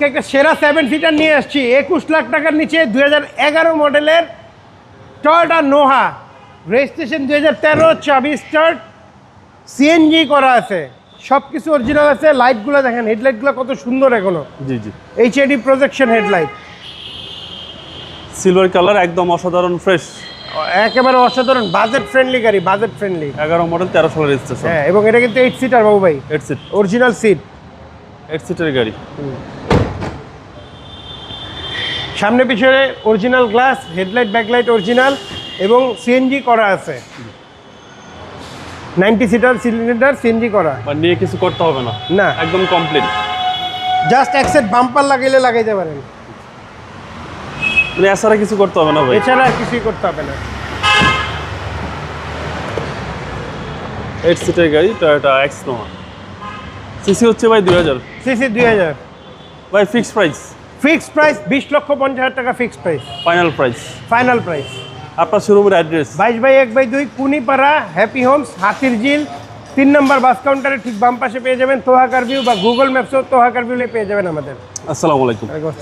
আজকে একটা সেরা 7 সিটার নিয়ে আসছি 21 লাখ টাকার নিচে 2011 মডেলের টয়োটা নোহা, রেজিস্ট্রেশন 2013, চাবি স্টার্ট, সিএনজি করা আছে, সব কিছু অরিজিনাল আছে। লাইটগুলো দেখেন, হেডলাইটগুলো কত সুন্দর এখনো। জি জি, এইচএডি প্রজেকশন হেডলাইট, সিলভার কালার, একদম অসাধারণ ফ্রেশ, একেবারে অসাধারণ। বাজেট ফ্রেন্ডলি গাড়ি, বাজেট ফ্রেন্ডলি। 11 মডেল 13 সালের রেজিস্ট্রেশন। হ্যাঁ, এবং এটা কিন্তু 8 সিটার বাবু ভাই, 8 সিট, অরিজিনাল সিট, 8 সিটের গাড়ি। সামনে পিছনে original glass, headlight backlight original এবং সিএনজি করা আছে। 90 সিটার সিলিন্ডার, সিএনজি করা। বা নিয়ে কিছু করতে হবে না, না, একদম কমপ্লিট। জাস্ট এক সেট বাম্পার লাগাইলে লাগাইতে পারেন, মানে এছাড়া কিছু করতে হবে না ভাই। এছাড়া আর কিছুই করতে হবে না। 8 সিটের গাড়ি, টয়োটা এক্স নোহা। সিসি হচ্ছে ভাই 2000। সিসি 2000। ভাই ফিক্সড প্রাইস, ফিক্সড প্রাইস 20,50,000 টাকা fixed price, final price. Final price. আপনার শোরুমের অ্যাড্রেস 22/1/2 কুনিপাড়া, হ্যাপি হোমস, হাতির ঝিল, 3 নম্বর বাস কাউন্টারের ঠিক বাম পাশে পেয়ে যাবেন তোহাকার ভিউ, বা গুগল ম্যাপসেও তোহাকার ভিউলে পেয়ে যাবেন আমাদের। আসসালামু আলাইকুম। ওয়ালাইকুম আসসালাম।